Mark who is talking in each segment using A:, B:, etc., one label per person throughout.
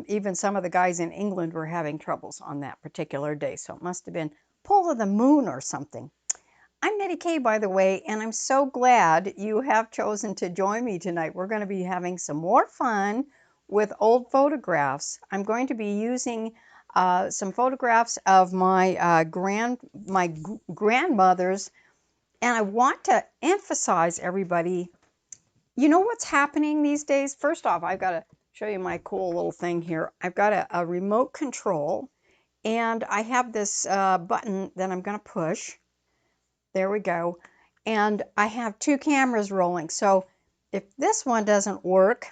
A: Even some of the guys in England were having troubles on that particular day. So it must have been pull of the moon or something. I'm Nettie K, by the way, and I'm so glad you have chosen to join me tonight. We're going to be having some more fun with old photographs. I'm going to be using some photographs of my grandmothers, and I want to emphasize everybody. You know what's happening these days? First off, I've got to show you my cool little thing here. I've got a remote control, and I have this button that I'm going to push. There we go. And I have two cameras rolling. So if this one doesn't work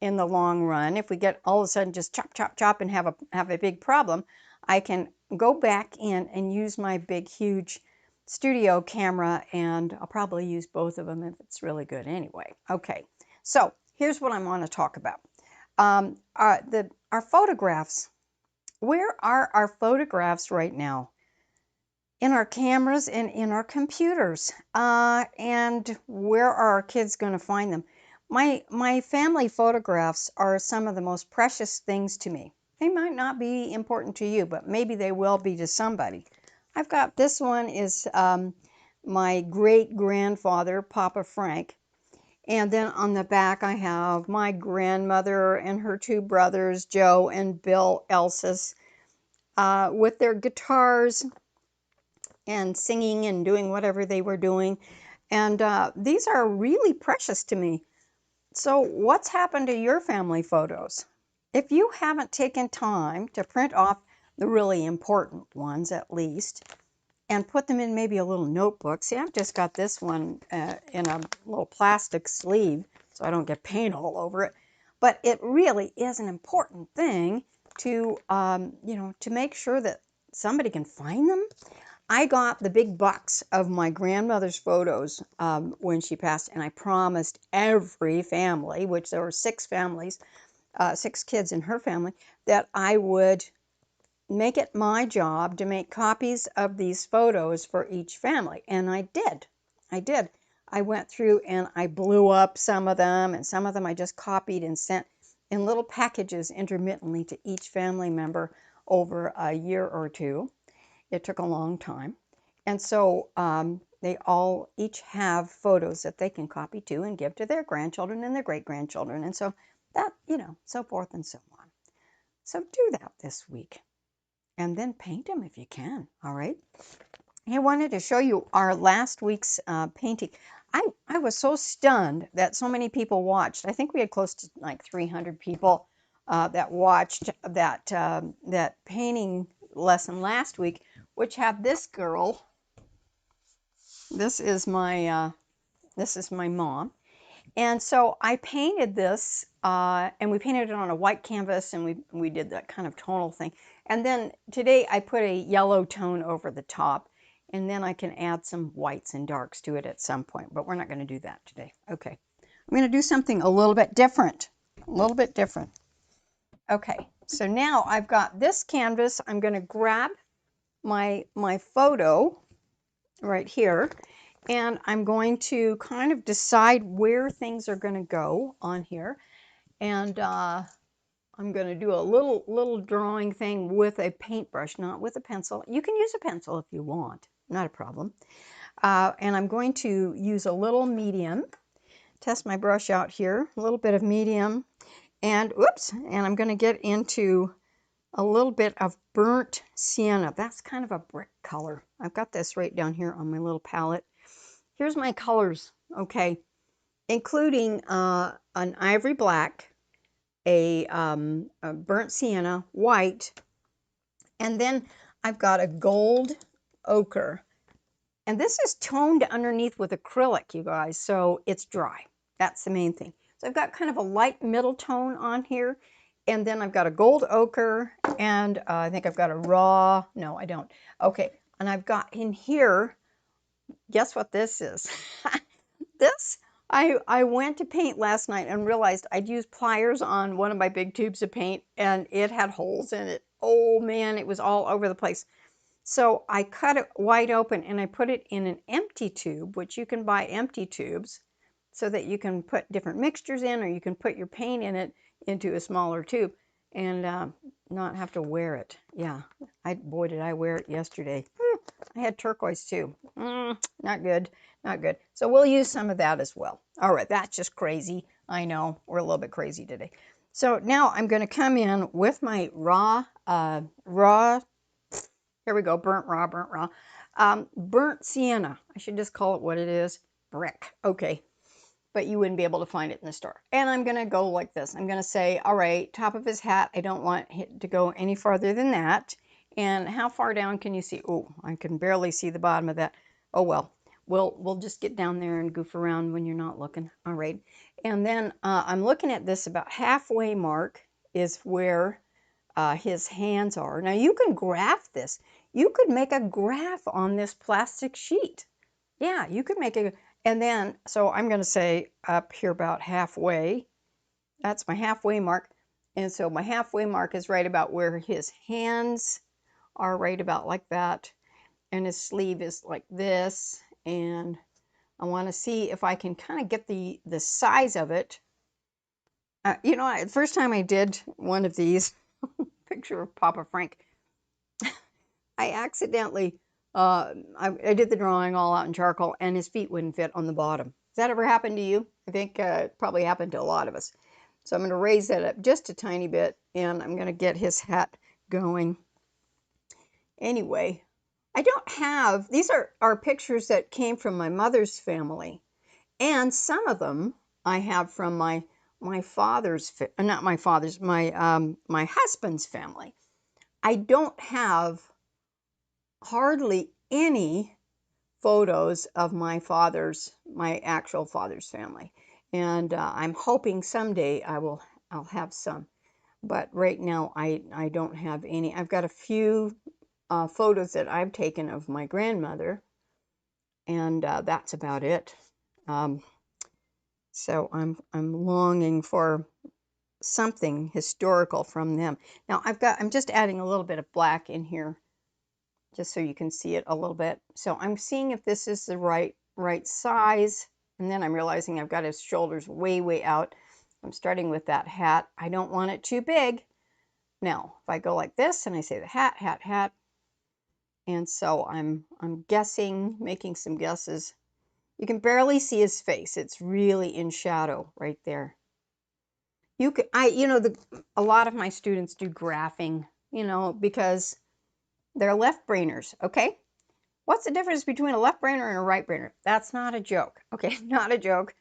A: in the long run, if we get all of a sudden just chop, chop, chop and have a big problem, I can go back in and use my big, huge studio camera, and I'll probably use both of them if it's really good anyway. Okay, so here's what I want to talk about. Our photographs. Where are our photographs right now? In our cameras and in our computers. And where are our kids going to find them? My family photographs are some of the most precious things to me. They might not be important to you, but maybe they will be to somebody. I've got this one is my great grandfather, Papa Frank. And then on the back, I have my grandmother and her two brothers, Joe and Bill Elsis, with their guitars and singing and doing whatever they were doing. And these are really precious to me. So what's happened to your family photos? If you haven't taken time to print off the really important ones at least, and put them in maybe a little notebook. See, I've just got this one in a little plastic sleeve so I don't get paint all over it. But it really is an important thing to, to make sure that somebody can find them. I got the big box of my grandmother's photos when she passed, and I promised every family, which there were 6 families, 6 kids in her family, that I would make it my job to make copies of these photos for each family. And I did. I went through and I blew up some of them, and some of them I just copied and sent in little packages intermittently to each family member over a year or two. It took a long time. And so they all each have photos that they can copy to and give to their grandchildren and their great-grandchildren. And so that, so forth and so on. So do that this week. And then paint them if you can, all right? I wanted to show you our last week's painting. I was so stunned that so many people watched. I think we had close to like 300 people that watched that painting lesson last week, which had this girl. This is my mom. And so I painted this, and we painted it on a white canvas, and we did that kind of tonal thing. And then today I put a yellow tone over the top, and then I can add some whites and darks to it at some point, but we're not going to do that today. Okay, I'm going to do something a little bit different, Okay, so now I've got this canvas. I'm going to grab my photo right here, and I'm going to kind of decide where things are going to go on here. And I'm going to do a little drawing thing with a paintbrush, not with a pencil. You can use a pencil if you want, not a problem. And I'm going to use a little medium, test my brush out here, a little bit of medium, and and I'm going to get into a little bit of burnt sienna. That's kind of a brick color. I've got this right down here on my little palette. Here's my colors, okay, including an ivory black, a burnt sienna, white, and then I've got a gold ochre. And this is toned underneath with acrylic, you guys, so it's dry. That's the main thing. So I've got kind of a light middle tone on here, and then I've got a gold ochre, and I think I've got a raw, no, I don't. Okay, and I've got in here, guess what this is? This, I went to paint last night and realized I'd used pliers on one of my big tubes of paint, and it had holes in it. Oh man, it was all over the place. So I cut it wide open and I put it in an empty tube, which you can buy empty tubes so that you can put different mixtures in, or you can put your paint in it. into a smaller tube and not have to wear it. Yeah, boy, did I wear it yesterday. I had turquoise too. Not good, not good. So we'll use some of that as well. All right, that's just crazy. I know, we're a little bit crazy today. So now I'm going to come in with my raw, here we go, burnt raw. Burnt sienna. I should just call it what it is, brick. Okay, but you wouldn't be able to find it in the store. And I'm going to go like this. I'm going to say, all right, top of his hat, I don't want it to go any farther than that. And how far down can you see? Oh, I can barely see the bottom of that. Oh, well, we'll just get down there and goof around when you're not looking. All right. And then I'm looking at this about halfway mark is where his hands are. Now you can graph this. You could make a graph on this plastic sheet. Yeah, you could make a, and then, so I'm going to say up here about halfway. That's my halfway mark. And so my halfway mark is right about where his hands are, right about like that. And his sleeve is like this. And I want to see if I can kind of get the size of it. You know, the first time I did one of these, picture of Papa Frank, I accidentally, I did the drawing all out in charcoal and his feet wouldn't fit on the bottom. Has that ever happened to you? I think it probably happened to a lot of us. So I'm going to raise that up just a tiny bit and I'm going to get his hat going. Anyway, I don't have, these are pictures that came from my mother's family. And some of them I have from my father's, not my father's, my husband's family. I don't have hardly any photos of my actual father's family. And I'm hoping someday I'll have some. But right now I don't have any. I've got a few photos that I've taken of my grandmother, and that's about it. So I'm longing for something historical from them. Now I'm just adding a little bit of black in here just so you can see it a little bit. So I'm seeing if this is the right size, and then I'm realizing I've got his shoulders way out. I'm starting with that hat. I don't want it too big. Now, if I go like this and I say the hat, and so I'm guessing, making some guesses. You can barely see his face. It's really in shadow right there. You know, a lot of my students do graphing, you know, because they're left brainers, okay? What's the difference between a left brainer and a right brainer? That's not a joke, okay? Not a joke.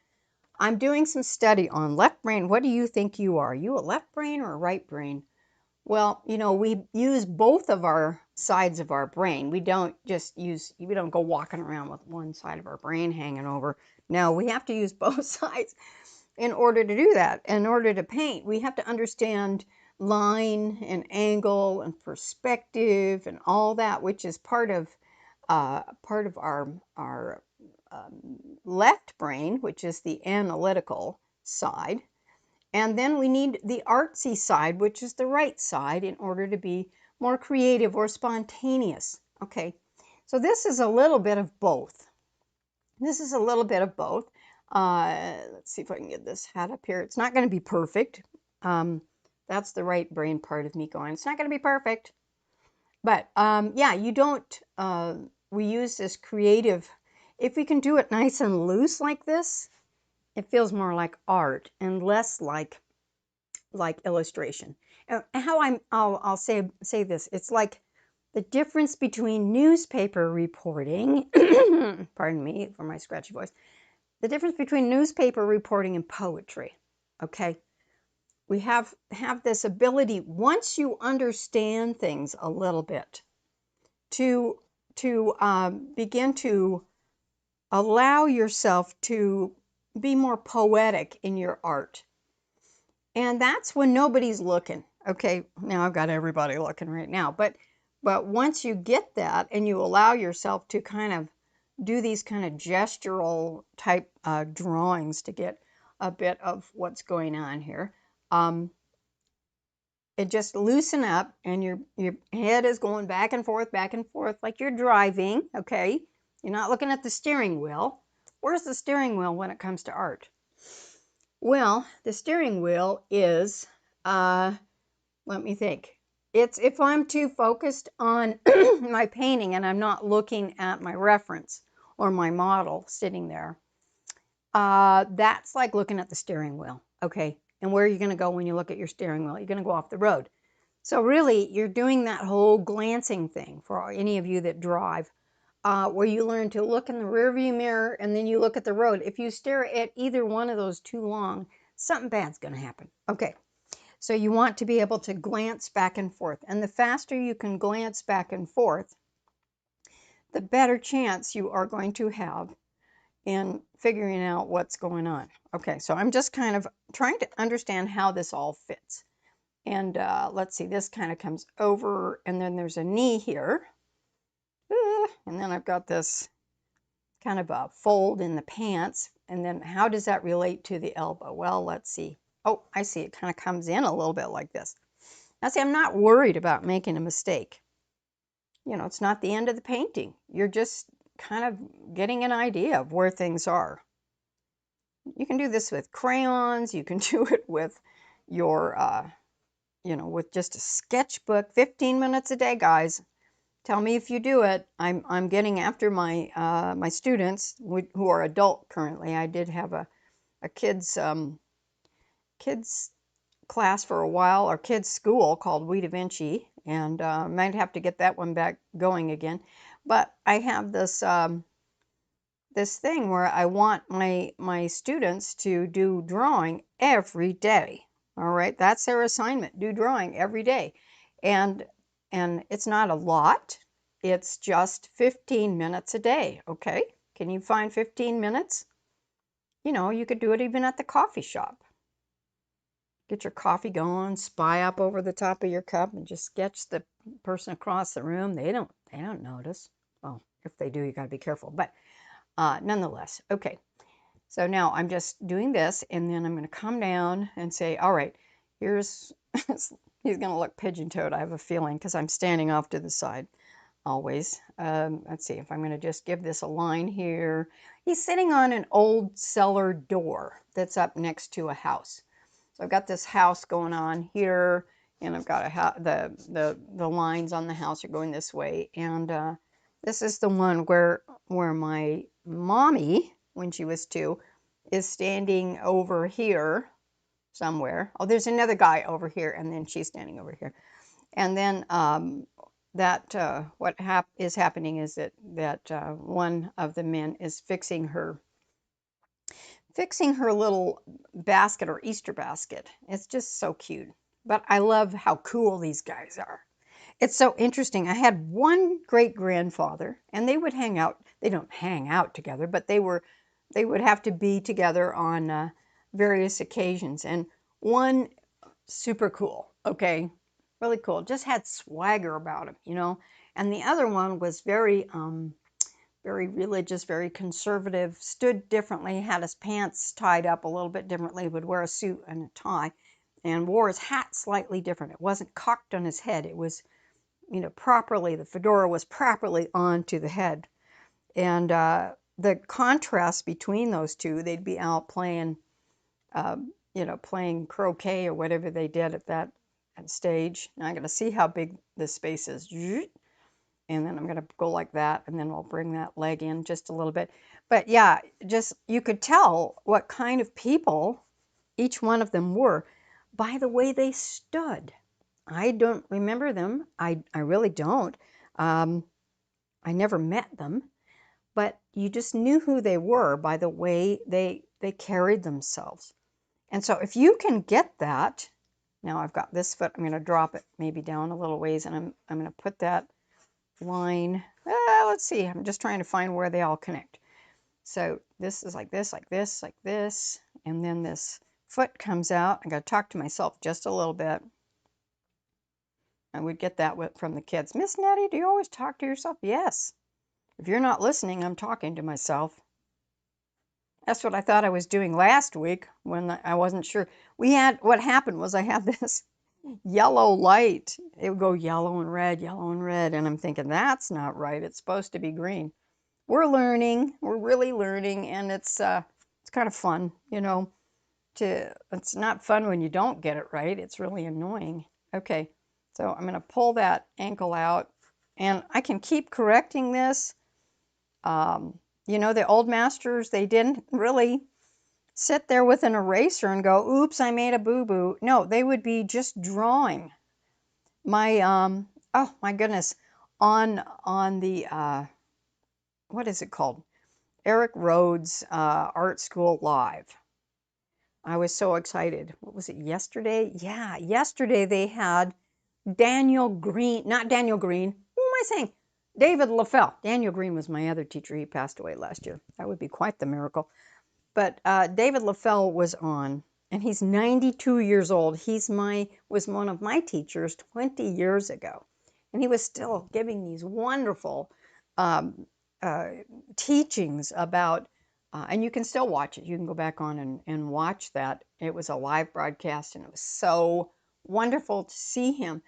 A: I'm doing some study on left brain. What do you think you are? Are you a left brain or a right brain? Well, you know, we use both of our sides of our brain. We don't go walking around with one side of our brain hanging over. No, we have to use both sides in order to do that. In order to paint, we have to understand line and angle and perspective and all that, which is part of our left brain, which is the analytical side. And then we need the artsy side, which is the right side, in order to be more creative or spontaneous. Okay, so this is a little bit of both. This is a little bit of both. Let's see if I can get this hat up here. It's not going to be perfect. That's the right brain part of me going, it's not going to be perfect. But yeah, you don't, we use this creative, if we can do it nice and loose like this, it feels more like art and less like illustration. I'll say this, it's like the difference between newspaper reporting, pardon me for my scratchy voice, the difference between newspaper reporting and poetry, okay? We have this ability, once you understand things a little bit, to begin to allow yourself to be more poetic in your art. And that's when nobody's looking. Okay, now I've got everybody looking right now. But once you get that and you allow yourself to kind of do these kind of gestural type drawings to get a bit of what's going on here, it just loosen up and your head is going back and forth like you're driving, okay? You're not looking at the steering wheel. Where's the steering wheel when it comes to art? Well, the steering wheel is, let me think. It's if I'm too focused on my painting and I'm not looking at my reference or my model sitting there, that's like looking at the steering wheel. Okay. And where are you going to go when you look at your steering wheel? You're going to go off the road. So really, you're doing that whole glancing thing for any of you that drive, where you learn to look in the rearview mirror and then you look at the road. If you stare at either one of those too long, something bad's going to happen. Okay. So you want to be able to glance back and forth. And the faster you can glance back and forth, the better chance you are going to have in figuring out what's going on. Okay, so I'm just kind of trying to understand how this all fits. And let's see, this kind of comes over, and then there's a knee here. And then I've got this kind of a fold in the pants. And then how does that relate to the elbow? Well, let's see. Oh, I see, it kind of comes in a little bit like this. Now, see, I'm not worried about making a mistake. You know, it's not the end of the painting. You're just kind of getting an idea of where things are. You can do this with crayons. You can do it with your, you know, with just a sketchbook. 15 minutes a day, guys. Tell me if you do it. I'm getting after my my students who are adult currently. I did have a kids kids class for a while, or kids school called We Da Vinci, and might have to get that one back going again. But I have this this thing where I want my students to do drawing every day. All right, that's their assignment. Do drawing every day, and it's not a lot. It's just 15 minutes a day. Okay, can you find 15 minutes? You know, you could do it even at the coffee shop. Get your coffee going, spy up over the top of your cup, and just sketch the person across the room. They don't notice. Well, if they do, you got to be careful. But nonetheless, okay. So now I'm just doing this, and then I'm going to come down and say, all right, here's, he's going to look pigeon-toed, I have a feeling, because I'm standing off to the side always. Let's see if I'm going to just give this a line here. He's sitting on an old cellar door that's up next to a house. So I've got this house going on here, and I've got the lines on the house are going this way, and this is the one where my mommy, when she was 2, is standing over here somewhere. Oh, there's another guy over here, and then she's standing over here. And then what is happening is that one of the men is fixing her little basket or Easter basket. It's just so cute. But I love how cool these guys are. It's so interesting. I had one great grandfather, and they would hang out. They don't hang out together, but they would have to be together on various occasions. And one super cool, okay, really cool. Just had swagger about him, you know. And the other one was very very religious, very conservative, stood differently, had his pants tied up a little bit differently, would wear a suit and a tie, and wore his hat slightly different. It wasn't cocked on his head. It was, you know, properly, the fedora was properly onto the head. And the contrast between those two, they'd be out playing, you know, playing croquet or whatever they did at that stage. Now I'm going to see how big the space is. And then I'm going to go like that, and then we'll bring that leg in just a little bit. But yeah, just you could tell what kind of people each one of them were by the way they stood. I don't remember them. I really don't. I never met them, but you just knew who they were by the way they carried themselves. And so if you can get that, now I've got this foot, I'm going to drop it maybe down a little ways, and I'm going to put that line. Let's see, I'm just trying to find where they all connect. So this is like this, like this, like this, and then this foot comes out. I got to talk to myself just a little bit. I would get that from the kids. Miss Nettie, do you always talk to yourself? Yes. If you're not listening, I'm talking to myself. That's what I thought I was doing last week when I wasn't sure. What happened was I had this yellow light. It would go yellow and red, and I'm thinking, that's not right. It's supposed to be green. We're learning. We're really learning, and it's kind of fun, you know. it's not fun when you don't get it right. It's really annoying. Okay, so I'm going to pull that ankle out, and I can keep correcting this. You know, the old masters, they didn't really sit there with an eraser and go, oops, I made a boo-boo. No, they would be just drawing. Oh my goodness, on the, what is it called? Eric Rhodes Art School Live. I was so excited. What was it, yesterday? Yeah, yesterday they had Daniel Green, not Daniel Green. Who am I saying? David LaFell. Daniel Green was my other teacher. He passed away last year. That would be quite the miracle. But David LaFell was on, and he's 92 years old. Was one of my teachers 20 years ago, and he was still giving these wonderful um, teachings about. And you can still watch it. You can go back on and watch that. It was a live broadcast, and it was so wonderful to see him.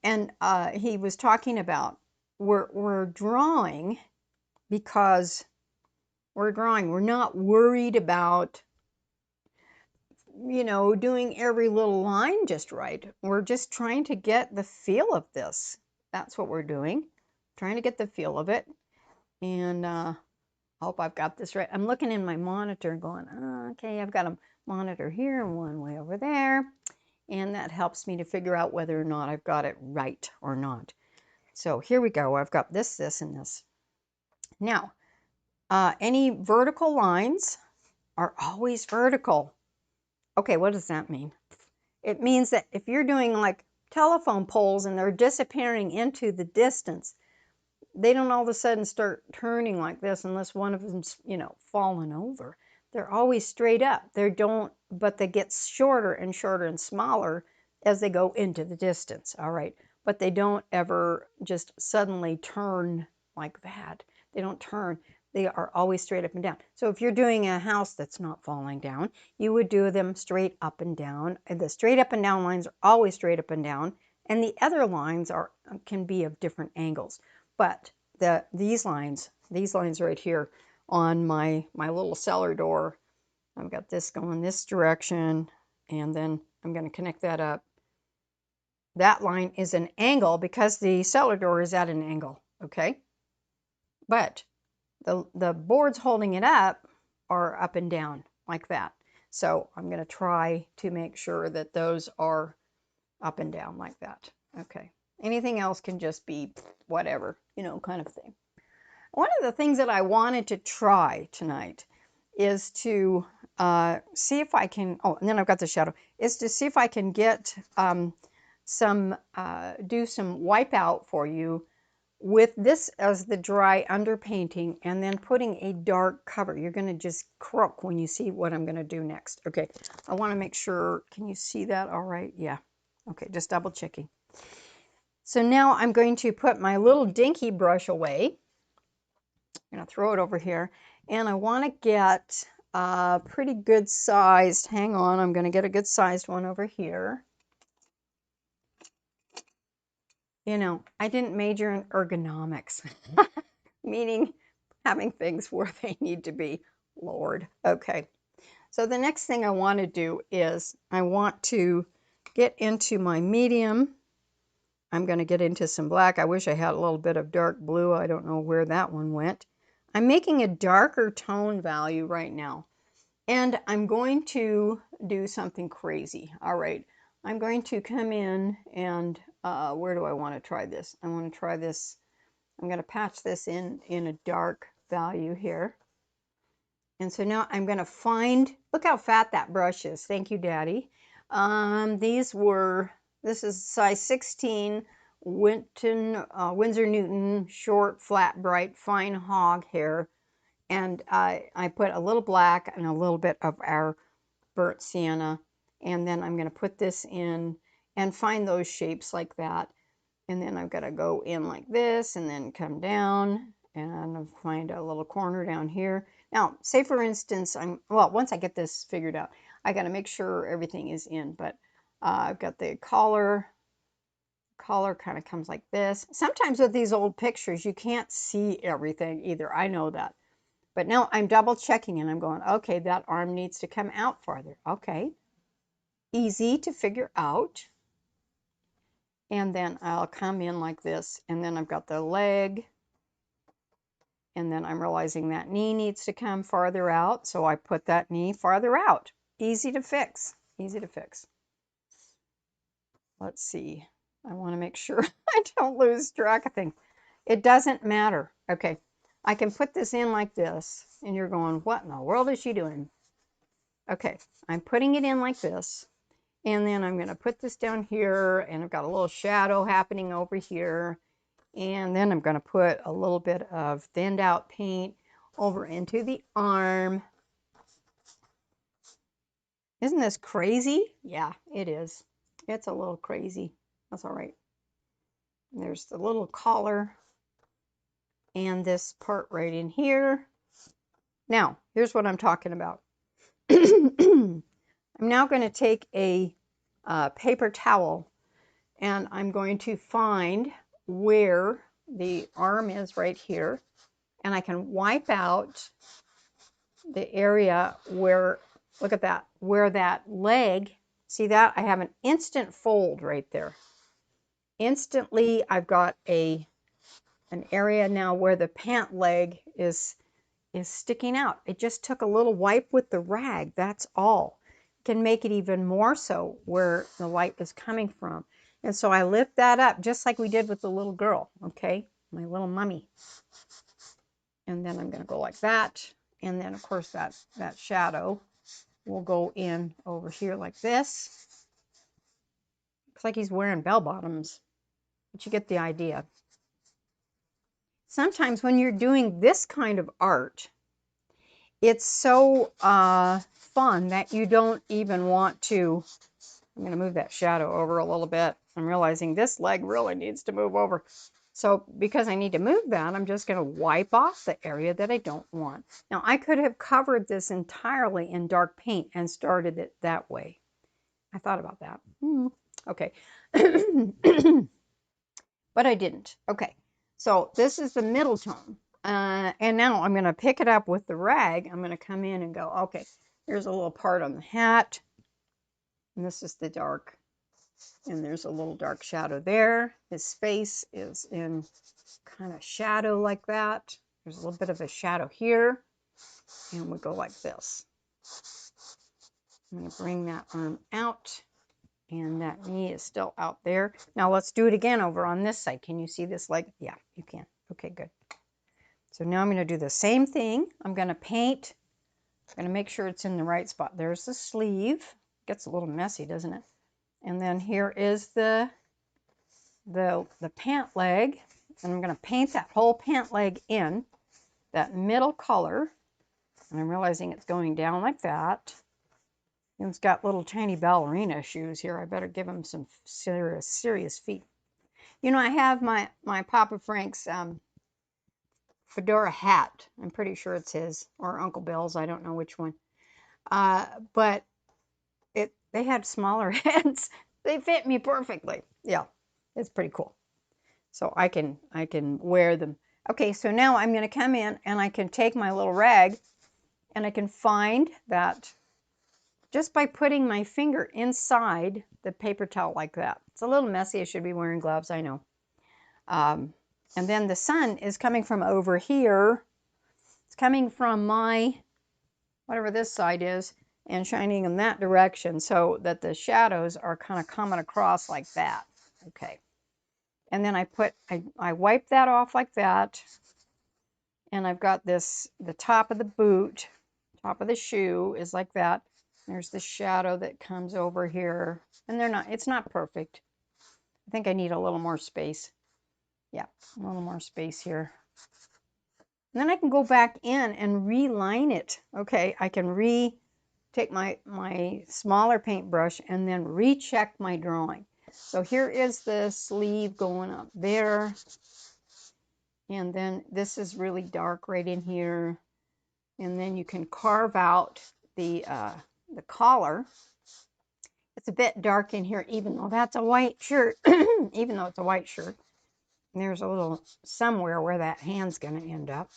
A: And he was talking about we're drawing because we're drawing. We're not worried about, you know, doing every little line just right. We're just trying to get the feel of this. That's what we're doing, trying to get the feel of it. And I hope I've got this right. I'm looking in my monitor going, oh, okay, I've got a monitor here and one way over there. And that helps me to figure out whether or not I've got it right or not. So here we go. I've got this, this, and this. Now, any vertical lines are always vertical. Okay, what does that mean? It means that if you're doing like telephone poles and they're disappearing into the distance, they don't all of a sudden start turning like this unless one of them's, you know, fallen over. They're always straight up. But they get shorter and shorter and smaller as they go into the distance. All right. But they don't ever just suddenly turn like that. They don't turn. They are always straight up and down. So if you're doing a house that's not falling down, you would do them straight up and down. And the straight up and down lines are always straight up and down. And the other lines can be of different angles. But these lines right here on my little cellar door, I've got this going this direction, and then I'm going to connect that up. That line is an angle because the cellar door is at an angle, okay? But the boards holding it up are up and down like that. So I'm going to try to make sure that those are up and down like that. Okay. Anything else can just be whatever, you know, kind of thing. One of the things that I wanted to try tonight is to see if I can, oh, and then I've got the shadow, is to see if I can get do some wipeout for you with this as the dry underpainting and then putting a dark cover. You're going to just croak when you see what I'm going to do next. Okay, I want to make sure, can you see that all right? Yeah. Okay, just double checking. So now I'm going to put my little dinky brush away. I'm going to throw it over here, and I want to get a pretty good sized, hang on, I'm going to get a good sized one over here. You know, I didn't major in ergonomics, meaning having things where they need to be. Lord. Okay. So the next thing I want to do is I want to get into my medium. I'm going to get into some black. I wish I had a little bit of dark blue. I don't know where that one went. I'm making a darker tone value right now. And I'm going to do something crazy. All right. I'm going to come in and where do I want to try this? I want to try this. I'm going to patch this in a dark value here. And so now I'm going to find, look how fat that brush is. Thank you, Daddy. This is size 16 Winsor Newton short, flat, bright, fine hog hair. And I put a little black and a little bit of our burnt sienna. And then I'm going to put this in and find those shapes like that. And then I've got to go in like this and then come down and find a little corner down here. Now, say for instance, once I get this figured out, I got to make sure everything is in. But I've got the collar kind of comes like this. Sometimes with these old pictures, you can't see everything either. I know that. But now I'm double checking and I'm going, okay, that arm needs to come out farther. Okay. Easy to figure out. And then I'll come in like this, and then I've got the leg, and then I'm realizing that knee needs to come farther out, so I put that knee farther out. Easy to fix. Easy to fix. Let's see. I want to make sure I don't lose track of things. It doesn't matter. Okay. I can put this in like this, and you're going, what in the world is she doing? Okay. I'm putting it in like this. And then I'm going to put this down here, and I've got a little shadow happening over here. And then I'm going to put a little bit of thinned out paint over into the arm. Isn't this crazy? Yeah, it is. It's a little crazy. That's all right. There's the little collar and this part right in here. Now, here's what I'm talking about. I'm now going to take a paper towel, and I'm going to find where the arm is right here, and I can wipe out the area where, look at that, where that leg, see that? I have an instant fold right there. Instantly, I've got an area now where the pant leg is sticking out. It just took a little wipe with the rag, that's all. Can make it even more so where the light is coming from. And so I lift that up just like we did with the little girl, okay? My little mummy. And then I'm going to go like that. And then, of course, that shadow will go in over here like this. Looks like he's wearing bell bottoms, but you get the idea. Sometimes when you're doing this kind of art, it's so fun that you don't even want to. I'm going to move that shadow over a little bit. I'm realizing this leg really needs to move over. So because I need to move that, I'm just going to wipe off the area that I don't want. Now, I could have covered this entirely in dark paint and started it that way. I thought about that. Okay. But I didn't. Okay. So this is the middle tone. And now I'm going to pick it up with the rag. I'm going to come in and go, okay, here's a little part on the hat. And this is the dark. And there's a little dark shadow there. His face is in kind of shadow like that. There's a little bit of a shadow here. And we go like this. I'm going to bring that arm out. And that knee is still out there. Now let's do it again over on this side. Can you see this leg? Yeah, you can. Okay, good. So now I'm going to do the same thing. I'm going to paint. I'm going to make sure it's in the right spot. There's the sleeve. Gets a little messy, doesn't it? And then here is the pant leg. And I'm going to paint that whole pant leg in that middle color. And I'm realizing it's going down like that. And it's got little tiny ballerina shoes here. I better give him some serious feet. You know, I have my Papa Frank's fedora hat. I'm pretty sure it's his, or Uncle Bill's. I don't know which one. But they had smaller heads. They fit me perfectly. Yeah, it's pretty cool. So I can wear them. Okay, so now I'm going to come in and I can take my little rag and I can find that just by putting my finger inside the paper towel like that. It's a little messy. I should be wearing gloves, I know. And then the sun is coming from over here. It's coming from my, whatever this side is, and shining in that direction so that the shadows are kind of coming across like that. Okay. And then I wipe that off like that. And I've got this, the top of the boot, top of the shoe is like that. There's the shadow that comes over here. And it's not perfect. I think I need a little more space. Yeah, a little more space here. And then I can go back in and reline it. Okay, I can take my smaller paintbrush and then recheck my drawing. So here is the sleeve going up there. And then this is really dark right in here. And then you can carve out the collar. It's a bit dark in here, even though that's a white shirt. Even though it's a white shirt. And there's a little somewhere where that hand's going to end up.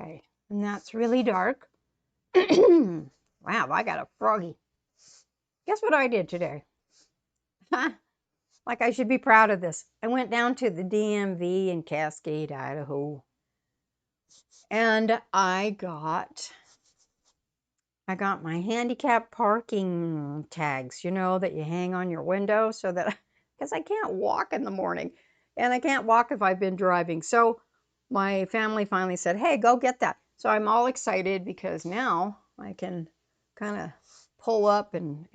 A: Okay, and that's really dark. Wow, I got a froggy. Guess what I did today? Like I should be proud of this. I went down to the DMV in Cascade, Idaho, and I got my handicap parking tags, you know, that you hang on your window so that, because I can't walk in the morning and I can't walk if I've been driving. So my family finally said, hey, go get that. So I'm all excited because now I can kind of pull up and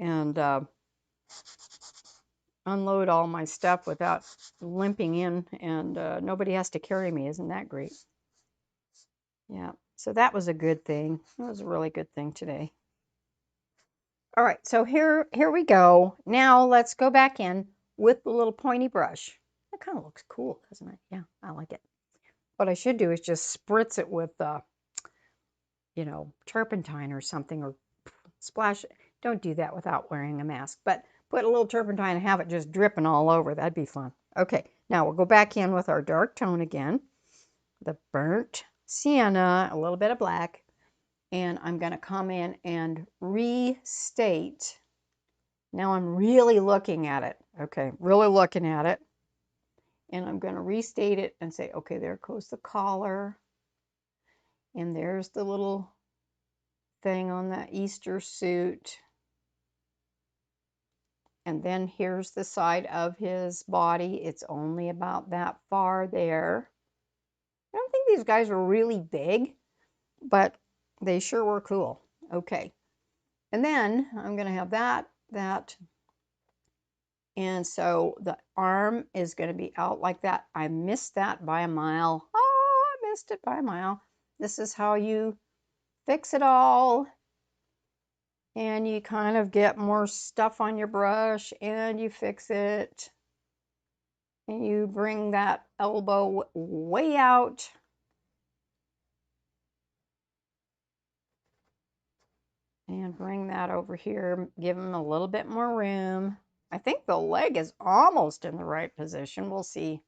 A: unload all my stuff without limping in, and nobody has to carry me. Isn't that great? Yeah, so that was a good thing. That was a really good thing today. All right, so here we go. Now let's go back in with the little pointy brush. That kind of looks cool, doesn't it? Yeah, I like it. What I should do is just spritz it with, you know, turpentine or something, or splash. Don't do that without wearing a mask, but put a little turpentine and have it just dripping all over. That'd be fun. Okay, now we'll go back in with our dark tone again, the burnt sienna, a little bit of black, and I'm going to come in and restate. Now I'm really looking at it. Okay, really looking at it. And I'm going to restate it and say, okay, there goes the collar. And there's the little thing on that Easter suit. And then here's the side of his body. It's only about that far there. I don't think these guys were really big, but they sure were cool. Okay. And then I'm going to have that. And so the arm is going to be out like that. I missed that by a mile. Oh, I missed it by a mile. This is how you fix it all. And you kind of get more stuff on your brush and you fix it. And you bring that elbow way out. And bring that over here. Give him a little bit more room. I think the leg is almost in the right position. We'll see.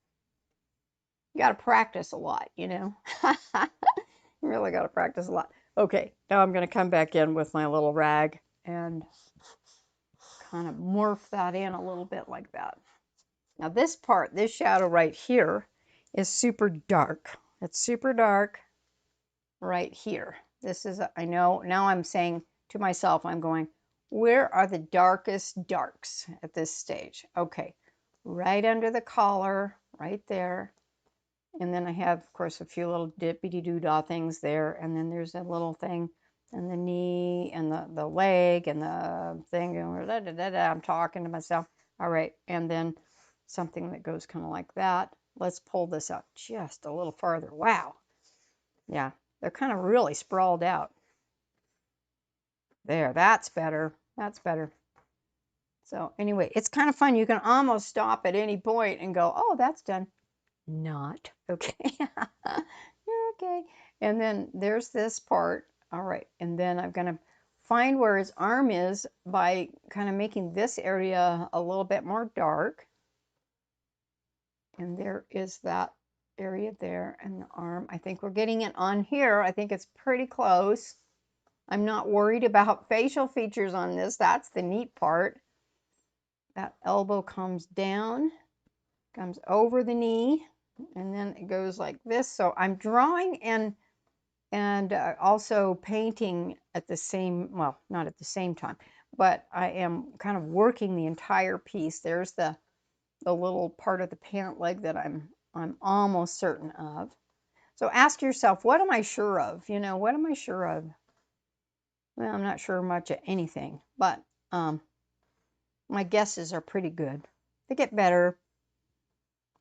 A: You got to practice a lot, you know. You really got to practice a lot. Okay, now I'm going to come back in with my little rag and kind of morph that in a little bit like that. Now this part, this shadow right here, is super dark. It's super dark right here. This is, I know, now I'm saying to myself, I'm going, where are the darkest darks at this stage? Okay, right under the collar, right there. And then I have, of course, a few little dippity-doo-dah things there. And then there's a little thing and the knee and the leg and the thing. I'm talking to myself. All right. And then something that goes kind of like that. Let's pull this out just a little farther. Wow. Yeah, they're kind of really sprawled out. There, that's better. That's better. So anyway, it's kind of fun. You can almost stop at any point and go, oh, that's done. Not. Okay. Okay. And then there's this part. All right. And then I'm going to find where his arm is by kind of making this area a little bit more dark. And there is that area there and the arm. I think we're getting it on here. I think it's pretty close. I'm not worried about facial features on this. That's the neat part. That elbow comes down, comes over the knee, and then it goes like this. So I'm drawing and also painting at the same, well, not at the same time, but I am kind of working the entire piece. There's the little part of the pant leg that I'm almost certain of. So ask yourself, what am I sure of? You know, what am I sure of? Well, I'm not sure much of anything, but my guesses are pretty good. They get better.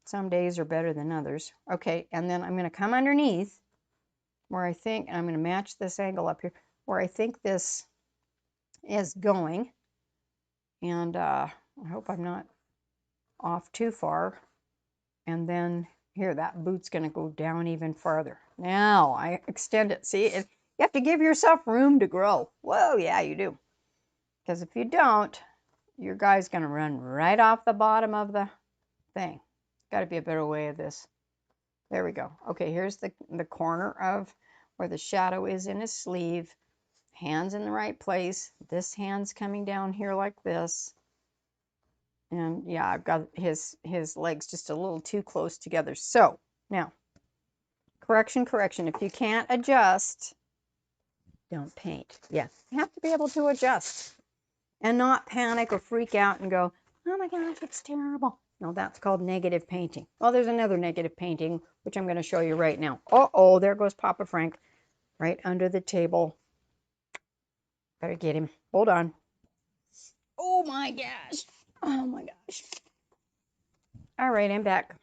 A: Some days are better than others. Okay, and then I'm going to come underneath where I think, and I'm going to match this angle up here, where I think this is going. And I hope I'm not off too far. And then here, that boot's going to go down even farther. Now I extend it. See, you have to give yourself room to grow. Whoa, yeah, you do. Because if you don't, your guy's going to run right off the bottom of the thing. Got to be a better way of this. There we go. Okay, here's the corner of where the shadow is in his sleeve. Hands in the right place. This hand's coming down here like this. And yeah, I've got his legs just a little too close together. So now, correction, correction. If you can't adjust, don't paint. Yeah, you have to be able to adjust and not panic or freak out and go, oh my gosh, it's terrible. No, that's called negative painting. Well, there's another negative painting, which I'm going to show you right now. Uh-oh, there goes Papa Frank right under the table. Better get him. Hold on. Oh my gosh. Oh my gosh. All right, I'm back.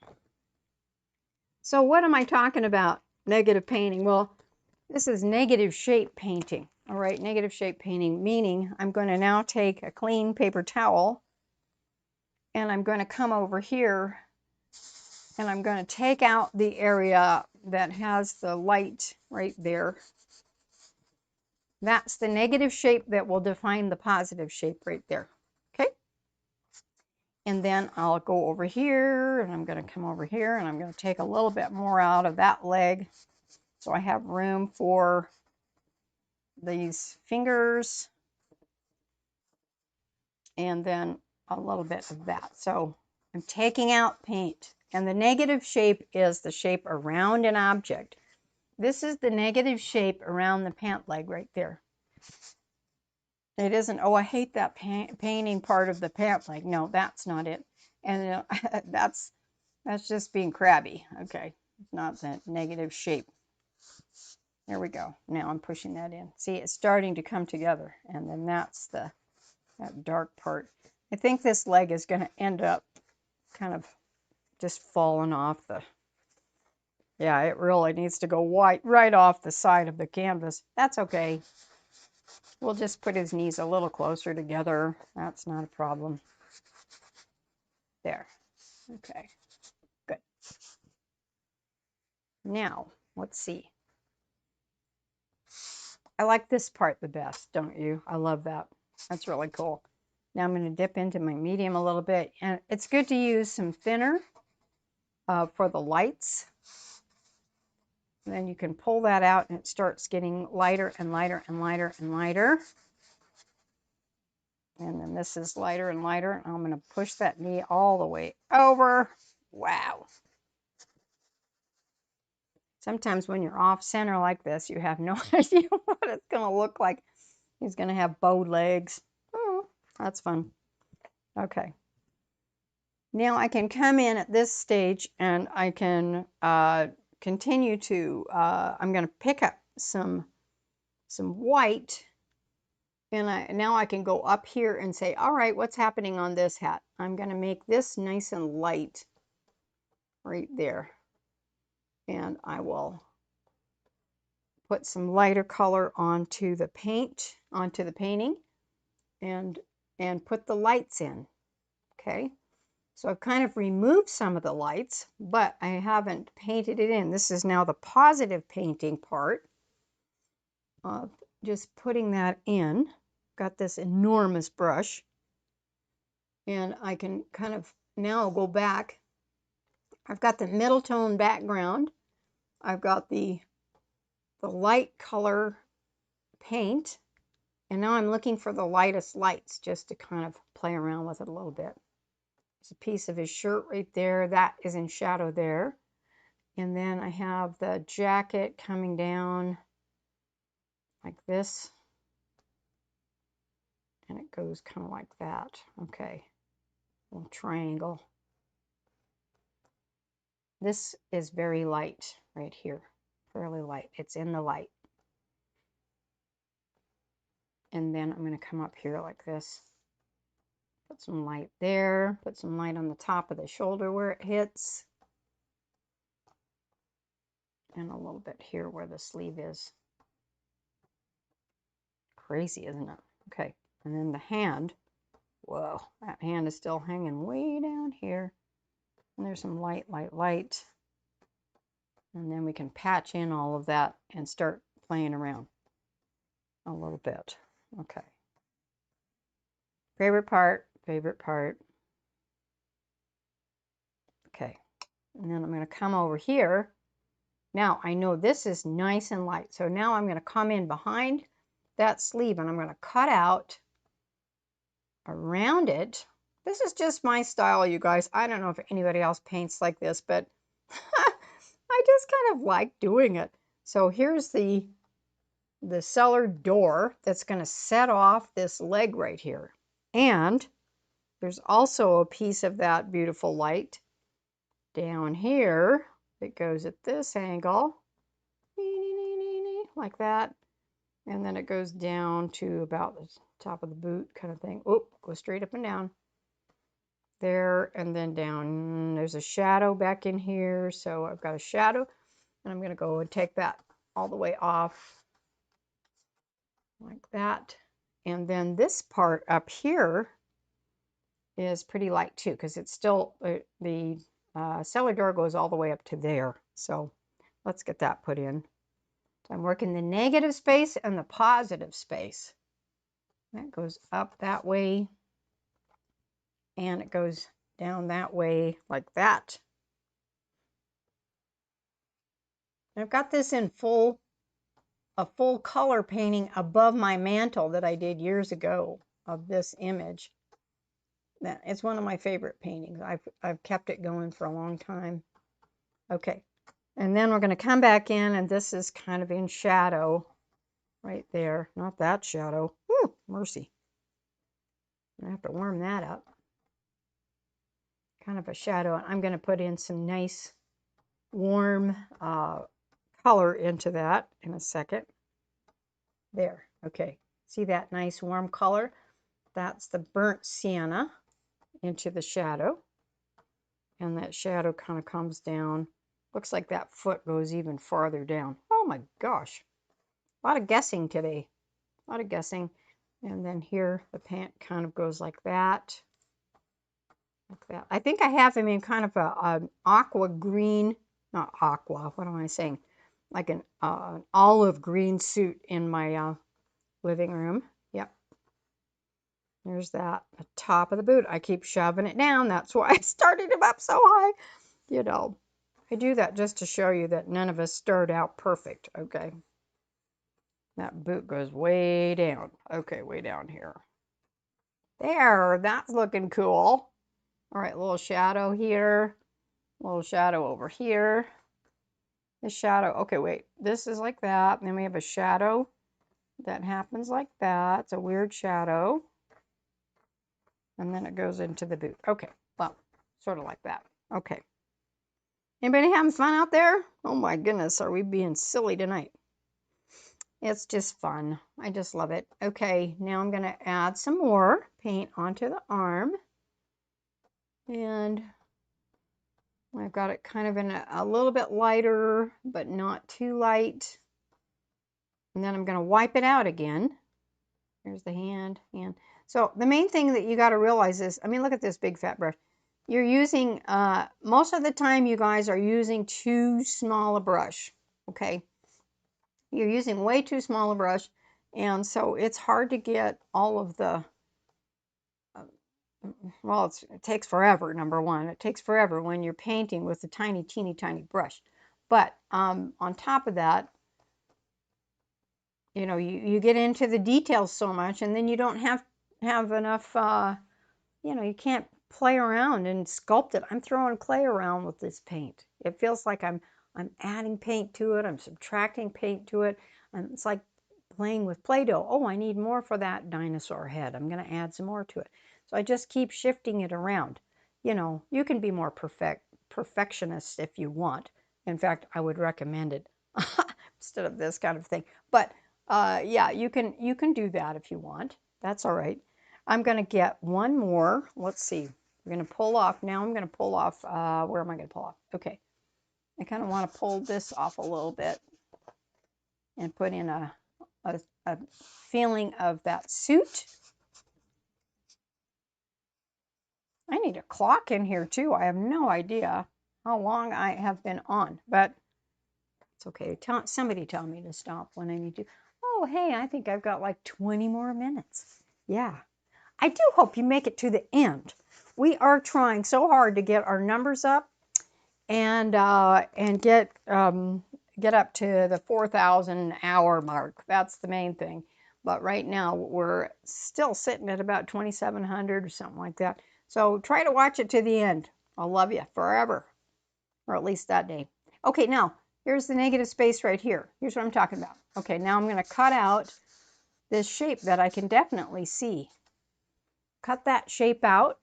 A: So what am I talking about? Negative painting. Well, this is negative shape painting. All right, negative shape painting, meaning I'm going to now take a clean paper towel and I'm going to come over here and I'm going to take out the area that has the light right there. That's the negative shape that will define the positive shape right there. Okay. And then I'll go over here and I'm going to come over here and I'm going to take a little bit more out of that leg so I have room for these fingers and then a little bit of that. So I'm taking out paint, and the negative shape is the shape around an object. This is the negative shape around the pant leg right there. It isn't, oh, I hate that painting part of the pant leg. No, that's not it. And that's just being crabby. Okay, it's not the negative shape. There we go. Now I'm pushing that in. See, it's starting to come together, and then that's that dark part. I think this leg is going to end up kind of just falling off the, yeah, it really needs to go right off the side of the canvas. That's okay. We'll just put his knees a little closer together. That's not a problem. There. Okay, good. Now, let's see. I like this part the best, don't you? I love that. That's really cool. Now I'm going to dip into my medium a little bit, and it's good to use some thinner for the lights. And then you can pull that out and it starts getting lighter and lighter and lighter and lighter. And then this is lighter and lighter. I'm going to push that knee all the way over. Wow. Sometimes when you're off center like this, you have no idea what it's going to look like. He's going to have bowed legs. Oh, that's fun. Okay. Now I can come in at this stage and I can continue to, I'm going to pick up some white, and now I can go up here and say, all right, what's happening on this hat? I'm going to make this nice and light right there. And I will put some lighter color onto the paint, onto the painting, and put the lights in. Okay. So I've kind of removed some of the lights, but I haven't painted it in. This is now the positive painting part of just putting that in. Got this enormous brush, and I can kind of now go back. I've got the middle tone background. I've got the light color paint, and now I'm looking for the lightest lights just to kind of play around with it a little bit. There's a piece of his shirt right there. That is in shadow there. And then I have the jacket coming down like this. And it goes kind of like that. Okay. Little triangle. This is very light right here. Fairly light. It's in the light. And then I'm going to come up here like this. Put some light there. Put some light on the top of the shoulder where it hits. And a little bit here where the sleeve is. Crazy, isn't it? Okay. And then the hand. Whoa, that hand is still hanging way down here. And there's some light, light, light. And then we can patch in all of that and start playing around a little bit. Okay. Favorite part, favorite part. Okay. And then I'm going to come over here Now I know this is nice and light. So now I'm going to come in behind that sleeve and I'm going to cut out around it. This is just my style, you guys. I don't know if anybody else paints like this, but I just kind of like doing it. So here's the cellar door that's going to set off this leg right here. And there's also a piece of that beautiful light down here that goes at this angle, like that. And then it goes down to about the top of the boot kind of thing. Oh, go straight up and down. There and then down. There's a shadow back in here. So I've got a shadow. And I'm going to go and take that all the way off like that. And then this part up here is pretty light too, because it's still, the cellar door goes all the way up to there. So let's get that put in. So I'm working the negative space and the positive space. That goes up that way. And it goes down that way like that. I've got this in a full color painting above my mantle that I did years ago of this image. It's one of my favorite paintings. I've kept it going for a long time. Okay, and then we're going to come back in, and this is kind of in shadow right there. Not that shadow. Whew, mercy. I have to warm that up. Kind of a shadow. I'm going to put in some nice warm color into that in a second. There. Okay. See that nice warm color? That's the burnt sienna into the shadow. And that shadow kind of comes down. Looks like that foot goes even farther down. Oh my gosh. A lot of guessing today. A lot of guessing. And then here the pant kind of goes like that. Like that. I think I have him in kind of an aqua green, not aqua, what am I saying? Like an olive green suit in my living room. Yep. There's that, the top of the boot. I keep shoving it down. That's why I started him up so high. You know, I do that just to show you that none of us start out perfect, okay? That boot goes way down. Okay, way down here. There, that's looking cool. All right, little shadow here. Little shadow over here. The shadow, okay, wait. This is like that. And then we have a shadow that happens like that. It's a weird shadow. And then it goes into the boot. Okay, well, sort of like that. Okay. Anybody having fun out there? Oh my goodness, are we being silly tonight? It's just fun. I just love it. Okay, now I'm going to add some more paint onto the arm. And I've got it kind of in a little bit lighter, but not too light. And then I'm going to wipe it out again. Here's the hand. So the main thing that you got to realize is, I mean, look at this big fat brush. You're using, most of the time you guys are using too small a brush, okay? You're using way too small a brush, and so it's hard to get all of the, well, it takes forever, number one. It takes forever when you're painting with a tiny, teeny, tiny brush. But on top of that, you know, you get into the details so much, and then you don't have enough, you know, you can't play around and sculpt it. I'm throwing clay around with this paint. It feels like I'm adding paint to it. I'm subtracting paint to it. And it's like playing with Play-Doh. Oh, I need more for that dinosaur head. I'm going to add some more to it. So I just keep shifting it around. You know, you can be more perfectionist if you want. In fact, I would recommend it instead of this kind of thing. But yeah, you can do that if you want. That's all right. I'm going to get one more. Let's see. We're going to pull off. Now I'm going to pull off. Where am I going to pull off? Okay. I kind of want to pull this off a little bit and put in a feeling of that suit. I need a clock in here too. I have no idea how long I have been on, but it's okay. Somebody tell me to stop when I need to. Oh, hey, I think I've got like 20 more minutes. Yeah. I do hope you make it to the end. We are trying so hard to get our numbers up and get get up to the 4,000 hour mark. That's the main thing. But right now we're still sitting at about 2,700 or something like that. So try to watch it to the end. I'll love you forever, or at least that day. Okay, now here's the negative space right here. Here's what I'm talking about. Okay, now I'm going to cut out this shape that I can definitely see. Cut that shape out.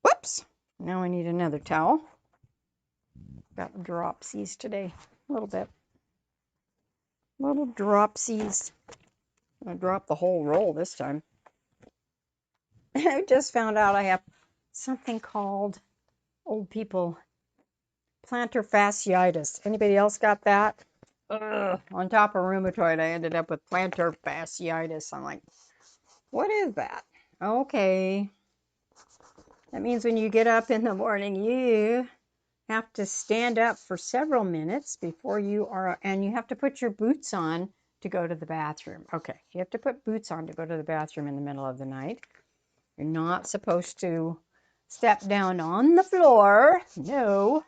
A: Whoops. Now I need another towel. Got dropsies today. A little bit. Little dropsies. I'm going to drop the whole roll this time. I just found out I have something called, old people, plantar fasciitis. Anybody else got that? Ugh. On top of rheumatoid, I ended up with plantar fasciitis. I'm like, what is that? Okay. That means when you get up in the morning, you have to stand up for several minutes before you are, and you have to put your boots on to go to the bathroom. Okay, you have to put boots on to go to the bathroom in the middle of the night. You're not supposed to step down on the floor. No.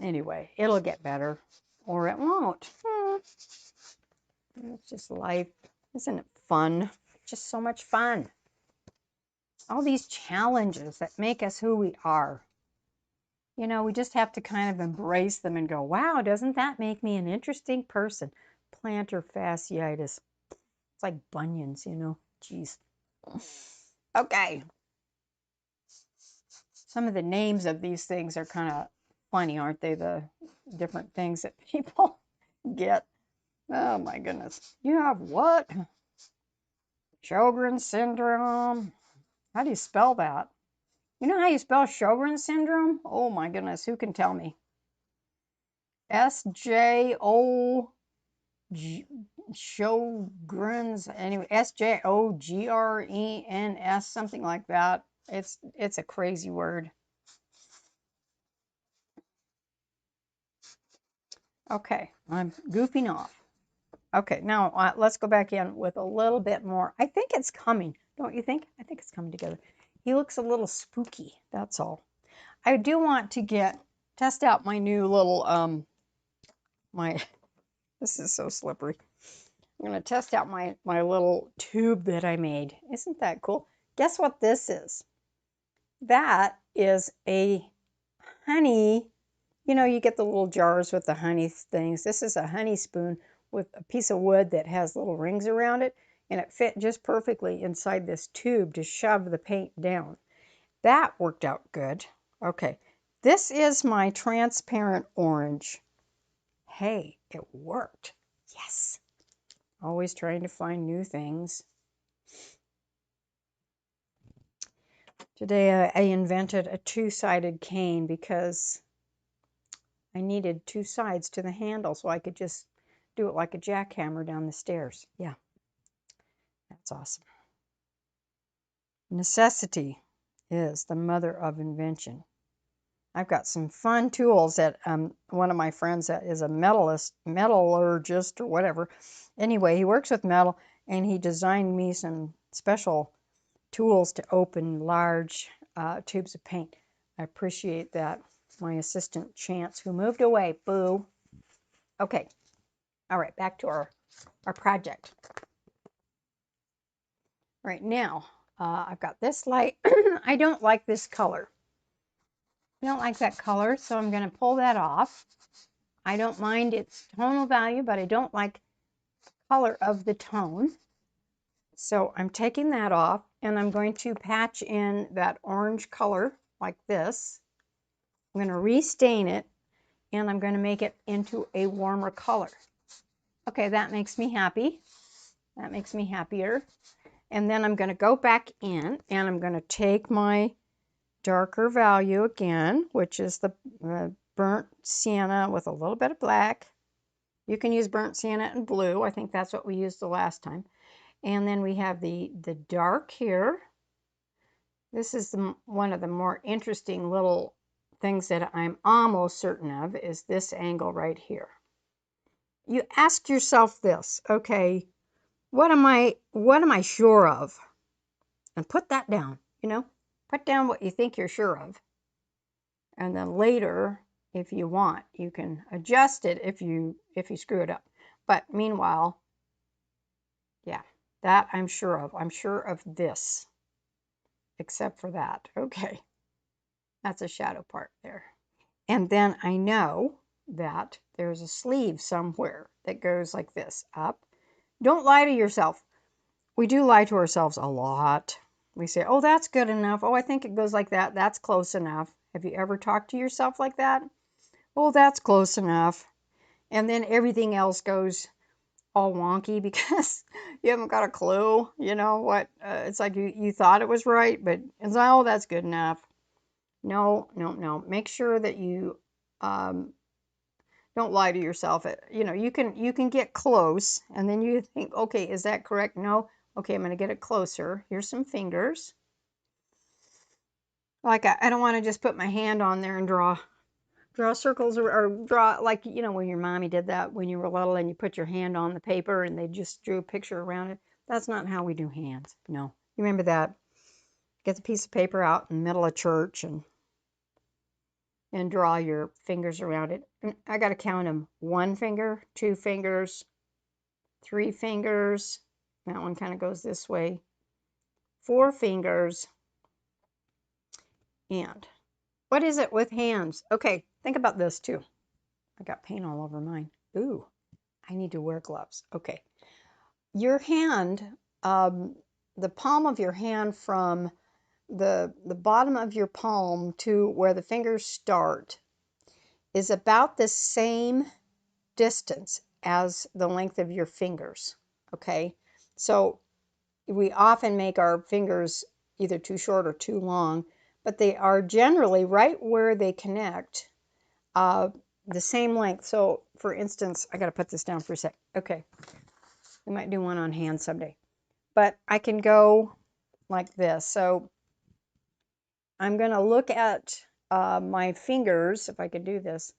A: Anyway, it'll get better, or it won't. It's just life. Isn't it fun? Just so much fun. All these challenges that make us who we are. You know, we just have to kind of embrace them and go, wow, doesn't that make me an interesting person? Plantar fasciitis. It's like bunions, you know. Jeez. Okay. Some of the names of these things are kind of funny, aren't they? The different things that people get. Oh my goodness. You have what? Sjogren's syndrome. How do you spell that? You know how you spell Sjogren's syndrome? Oh my goodness, who can tell me? S-J-O... Sjogren's, anyway, Sjogren's, something like that. It's a crazy word. Okay, I'm goofing off. Okay, now let's go back in with a little bit more. I think it's coming, don't you think? I think it's coming together. He looks a little spooky, that's all. I do want to test out my new little, this is so slippery. I'm going to test out my little tube that I made. Isn't that cool? Guess what this is? That is a honey, you know, you get the little jars with the honey things. This is a honey spoon with a piece of wood that has little rings around it, and it fit just perfectly inside this tube to shove the paint down. That worked out good. Okay, this is my transparent orange. Hey, it worked. Yes. Always trying to find new things. Today I invented a two-sided cane because I needed two sides to the handle so I could just do it like a jackhammer down the stairs. Yeah, that's awesome. Necessity is the mother of invention. I've got some fun tools that one of my friends that is a metallurgist or whatever. Anyway, he works with metal, and he designed me some special tools to open large tubes of paint. I appreciate that. My assistant Chance, who moved away. Boo. Okay. All right, back to our project. Right now, I've got this light. I don't like this color. I don't like that color, so I'm going to pull that off. I don't mind its tonal value, but I don't like the color of the tone. So I'm taking that off, and I'm going to patch in that orange color like this. I'm going to restain it, and I'm going to make it into a warmer color. Okay, that makes me happy. That makes me happier. And then I'm going to go back in, and I'm going to take my darker value again, which is the burnt sienna with a little bit of black. You can use burnt sienna and blue. I think that's what we used the last time. And then we have the dark here. This is one of the more interesting little things that I'm almost certain of is this angle right here. You ask yourself this, okay, what am I sure of? And put that down, you know, put down what you think you're sure of. And then later, if you want. You can adjust it if you screw it up. But meanwhile, yeah, that I'm sure of. I'm sure of this, except for that. Okay, that's a shadow part there. And then I know that there's a sleeve somewhere that goes like this, up. Don't lie to yourself. We do lie to ourselves a lot. We say, oh, that's good enough. Oh, I think it goes like that. That's close enough. Have you ever talked to yourself like that? Oh, that's close enough. And then everything else goes all wonky because you haven't got a clue, you know what? It's like you thought it was right, but it's like, oh, that's good enough. No, no, no. Make sure that you don't lie to yourself. You know, you can get close, and then you think, okay, is that correct? No. Okay, I'm going to get it closer. Here's some fingers. Like I don't want to just put my hand on there and draw circles or draw, like, you know, when your mommy did that when you were little and you put your hand on the paper and they just drew a picture around it. That's not how we do hands. No. You remember that? Get the piece of paper out in the middle of church and draw your fingers around it. And I got to count them. 1 finger, 2 fingers, 3 fingers. That one kind of goes this way. 4 fingers. And what is it with hands? Okay, think about this too. I got paint all over mine. Ooh, I need to wear gloves. Okay. Your hand, the palm of your hand from the bottom of your palm to where the fingers start is about the same distance as the length of your fingers. Okay. So we often make our fingers either too short or too long, but they are generally right where they connect, the same length. So for instance, I got to put this down for a sec. Okay. We might do one on hands someday, but I can go like this. So I'm going to look at my fingers, if I could do this,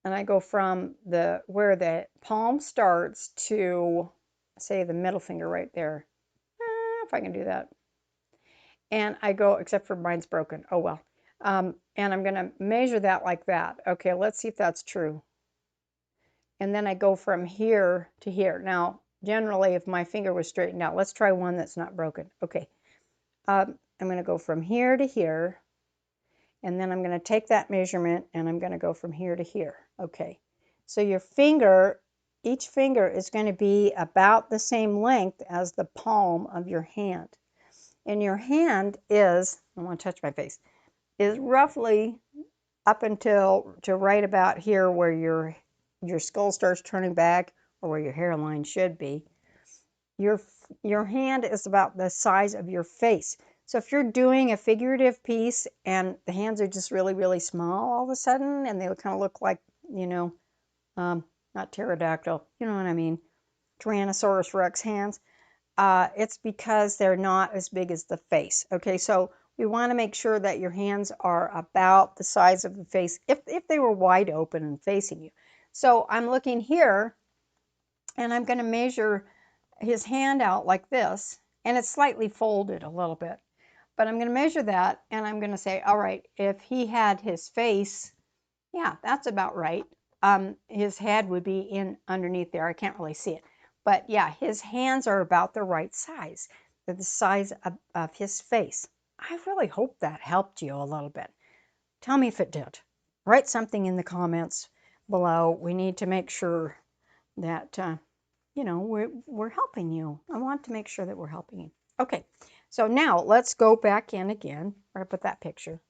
A: and I go from where the palm starts to, say, the middle finger right there. If I can do that. And I go, except for mine's broken. Oh, well. And I'm going to measure that like that. Okay, let's see if that's true. And then I go from here to here. Now, generally, if my finger was straightened out, let's try one that's not broken. Okay. I'm going to go from here to here. And then I'm going to take that measurement and I'm going to go from here to here. Okay. So your finger, each finger is going to be about the same length as the palm of your hand. And your hand is, I want to touch my face, is roughly up until to right about here where your skull starts turning back, or where your hairline should be. Your hand is about the size of your face. So if you're doing a figurative piece and the hands are just really, really small all of a sudden, and they kind of look like, you know, not pterodactyl, you know what I mean, Tyrannosaurus Rex hands, it's because they're not as big as the face. Okay, so we want to make sure that your hands are about the size of the face if they were wide open and facing you. So I'm looking here, and I'm going to measure his hand out like this, and it's slightly folded a little bit. But I'm going to measure that, and I'm going to say, all right, if he had his face, yeah, that's about right. His head would be in underneath there. I can't really see it. But yeah, his hands are about the right size. They're the size of his face. I really hope that helped you a little bit. Tell me if it did. Write something in the comments below. We need to make sure that, you know, we're helping you. I want to make sure that we're helping you. Okay, so now let's go back in again. Where I put that picture.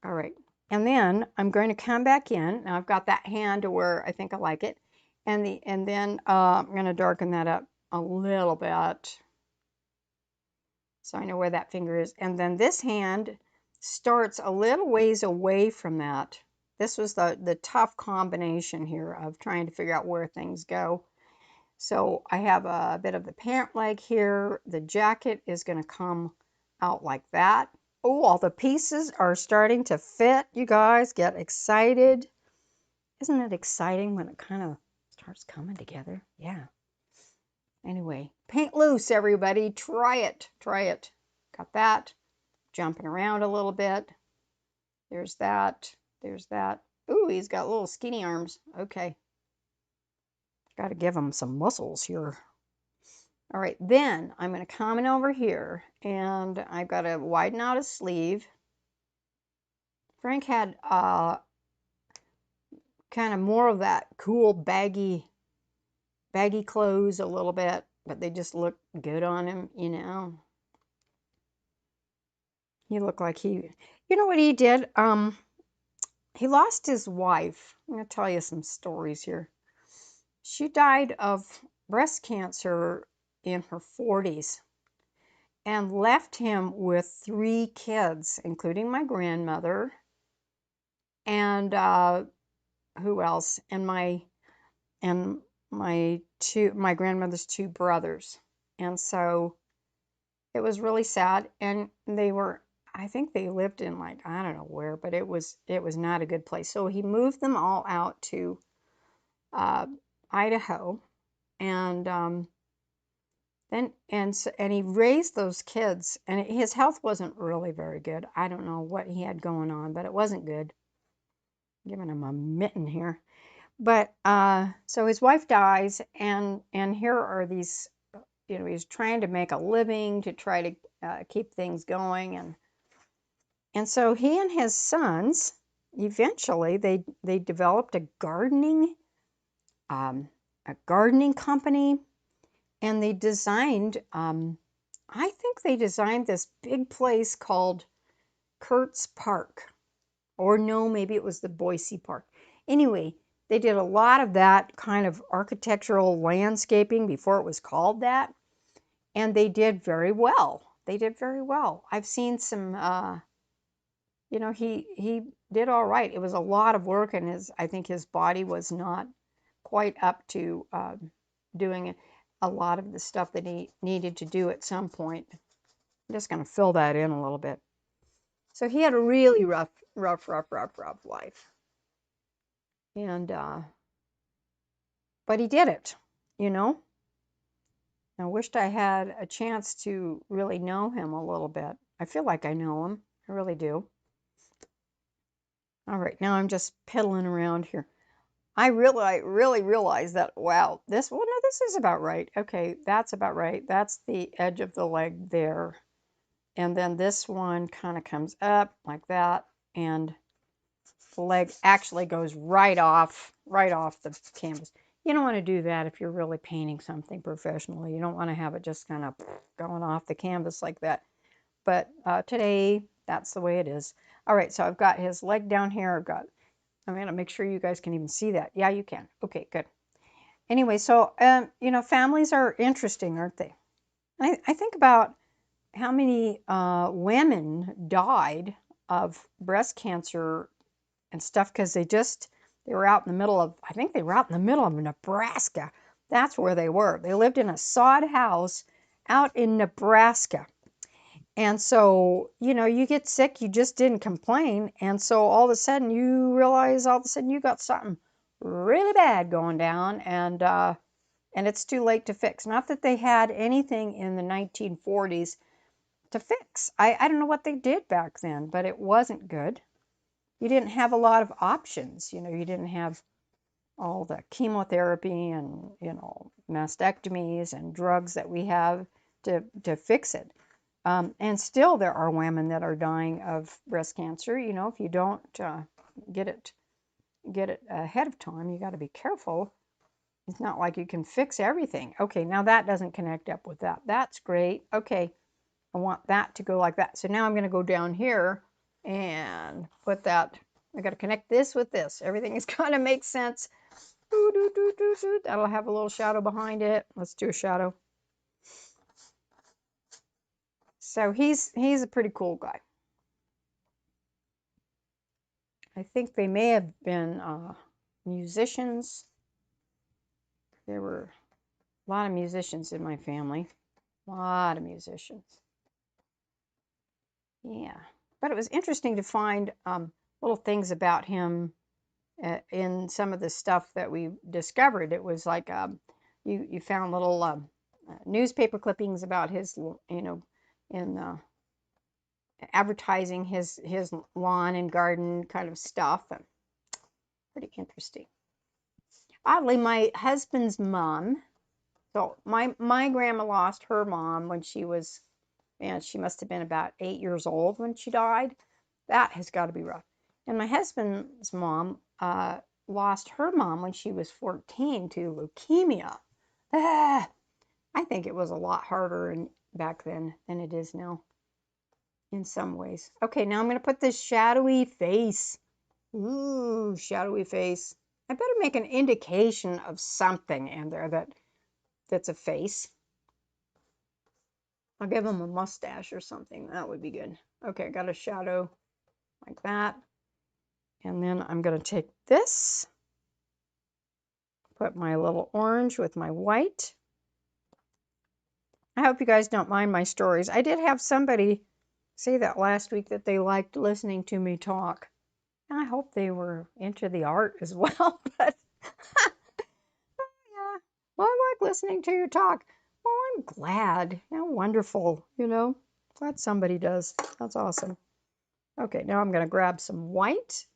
A: All right, and then I'm going to come back in. Now I've got that hand to where I think I like it, and then I'm going to darken that up a little bit so I know where that finger is. And then this hand starts a little ways away from that. This was the tough combination here of trying to figure out where things go. So I have a bit of the pant leg here. The jacket is going to come out like that. Oh, all the pieces are starting to fit. You guys get excited. Isn't it exciting when it kind of starts coming together? Yeah. Anyway, paint loose, everybody. Try it. Try it. Got that. Jumping around a little bit. There's that. There's that. Ooh, he's got little skinny arms. Okay. Got to give him some muscles here. All right, then I'm going to come in over here and I've got to widen out his sleeve. Frank had kind of more of that cool baggy clothes a little bit, but they just look good on him, you know. He looked like he, you know what he did? He lost his wife. I'm going to tell you some stories here. She died of breast cancer in her 40s and left him with 3 kids, including my grandmother and who else? And my grandmother's 2 brothers. And so it was really sad. And I think they lived in, like, I don't know where, but it was not a good place. So he moved them all out to Idaho, and and he raised those kids, and his health wasn't really very good. I don't know what he had going on, but it wasn't good. Giving him a mitten here. But so his wife dies, and here are these, you know, he's trying to make a living to try to keep things going, and so he and his sons eventually they developed a gardening company, and they designed I think they designed this big place called Kurt's Park. Or no, maybe it was the Boise Park. Anyway, they did a lot of that kind of architectural landscaping before it was called that. And they did very well. They did very well. I've seen some, you know, he did all right. It was a lot of work, and I think his body was not quite up to doing a lot of the stuff that he needed to do at some point. I'm just going to fill that in a little bit. So he had a really rough life. And, but he did it, you know. I wished I had a chance to really know him a little bit. I feel like I know him. I really do. All right, now I'm just piddling around here. I really realized that, wow, no, this is about right. Okay, that's about right. That's the edge of the leg there. And then this one kind of comes up like that, and the leg actually goes right off the canvas. You don't want to do that if you're really painting something professionally. You don't want to have it just kind of going off the canvas like that. But today, that's the way it is. All right, so I've got his leg down here. I'm going to make sure you guys can even see that. Yeah, you can. Okay, good. Anyway, so, you know, families are interesting, aren't they? I think about how many women died of breast cancer and stuff because they were out in the middle of, I think they were out in the middle of Nebraska. That's where they were. They lived in a sod house out in Nebraska. And so, you know, you get sick, you just didn't complain. And so all of a sudden you realize you got something really bad going down, and it's too late to fix. Not that they had anything in the 1940s to fix. I don't know what they did back then, but it wasn't good. You didn't have a lot of options. You know, you didn't have all the chemotherapy and, you know, mastectomies and drugs that we have to fix it. And still there are women that are dying of breast cancer. You know, if you don't get it ahead of time, you got to be careful. It's not like you can fix everything. Okay, now that doesn't connect up with that. That's great. Okay, I want that to go like that. So now I'm going to go down here and put that. I got to connect this with this. Everything is going to make sense. That'll have a little shadow behind it. Let's do a shadow. So he's a pretty cool guy. I think they may have been musicians. There were a lot of musicians in my family. A lot of musicians. Yeah. But it was interesting to find little things about him in some of the stuff that we discovered. It was like you found little newspaper clippings about his, you know, in advertising his lawn and garden kind of stuff. And pretty interesting. Oddly, my husband's mom, so my grandma lost her mom when she was, man, she must have been about 8 years old when she died. That has got to be rough. And my husband's mom lost her mom when she was 14 to leukemia. Ah, I think it was a lot harder back then than it is now in some ways. Okay, now I'm going to put this shadowy face. Ooh, shadowy face. I better make an indication of something in there that's a face. I'll give him a mustache or something. That would be good. Okay, I got a shadow like that. And then I'm going to take this, put my little orange with my white. I hope you guys don't mind my stories. I did have somebody say that last week that they liked listening to me talk. And I hope they were into the art as well. But yeah, well, I like listening to you talk. Well, I'm glad. How wonderful, you know. Glad somebody does. That's awesome. Okay, now I'm going to grab some white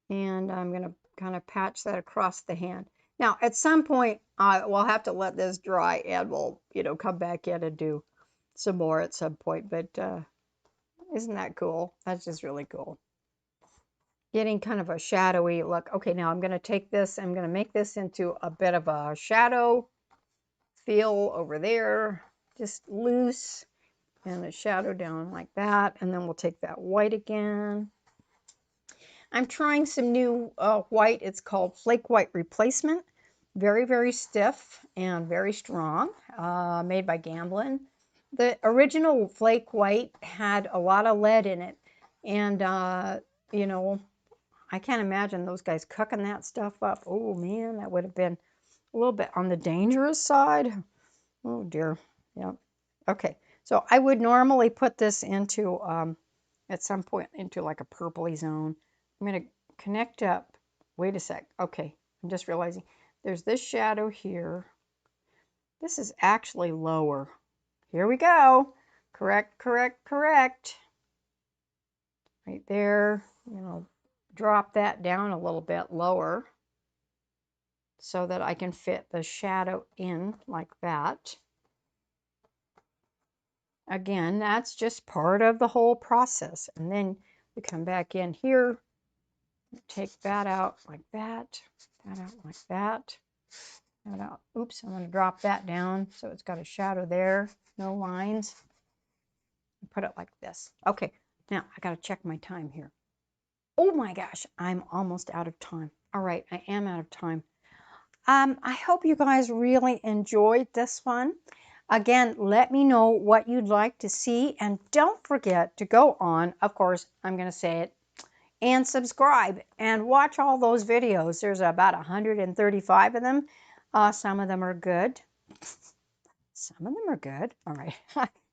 A: and I'm going to kind of patch that across the hand. Now, at some point, we'll have to let this dry and we'll, you know, come back in and do some more at some point. But isn't that cool? That's just really cool. Getting kind of a shadowy look. Okay, now I'm going to take this, I'm going to make this into a bit of a shadow feel over there, just loose, and a shadow down like that. And then we'll take that white again. I'm trying some new white. It's called Flake White Replacement. Very, very stiff and very strong, made by Gamblin. The original Flake White had a lot of lead in it. And, you know, I can't imagine those guys cooking that stuff up. Oh, man, that would have been a little bit on the dangerous side. Oh, dear. Yeah. Okay. So I would normally put this into, at some point, into like a purpley zone. I'm going to connect up. Wait a sec. Okay. I'm just realizing there's this shadow here. This is actually lower. Here we go. Correct, correct, correct. Right there. You know, drop that down a little bit lower so that I can fit the shadow in like that. Again, that's just part of the whole process. And then we come back in here, take that out like that out like that out. Oops, I'm going to drop that down so it's got a shadow there, no lines. Put it like this. Okay, now I got to check my time here. Oh my gosh, I'm almost out of time. All right, I am out of time. I hope you guys really enjoyed this one. Again, let me know what you'd like to see, and don't forget to go on, of course, I'm going to say it, and subscribe and watch all those videos. There's about 135 of them. Some of them are good. Some of them are good. All right.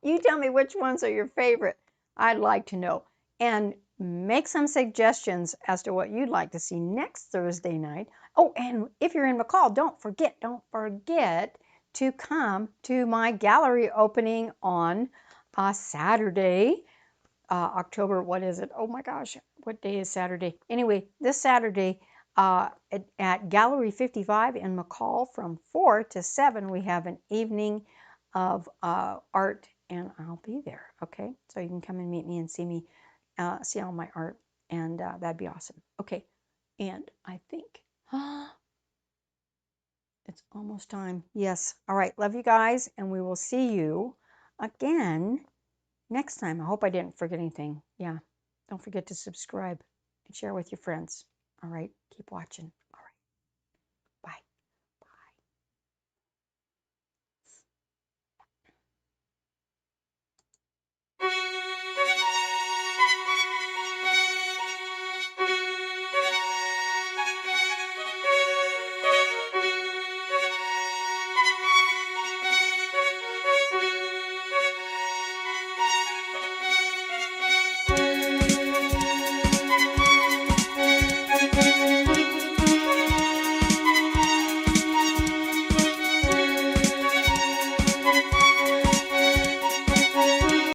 A: You tell me which ones are your favorite. I'd like to know. And make some suggestions as to what you'd like to see next Thursday night. Oh, and if you're in McCall, don't forget to come to my gallery opening on Saturday, October, what is it? Oh my gosh, what day is Saturday? Anyway, this Saturday at Gallery 55 in McCall from 4 to 7, we have an evening of art, and I'll be there, okay? So you can come and meet me and see me, see all my art, and that'd be awesome. Okay, and I think it's almost time. Yes, all right, love you guys, and we will see you again next time. I hope I didn't forget anything. Yeah, don't forget to subscribe and share with your friends. All right, keep watching.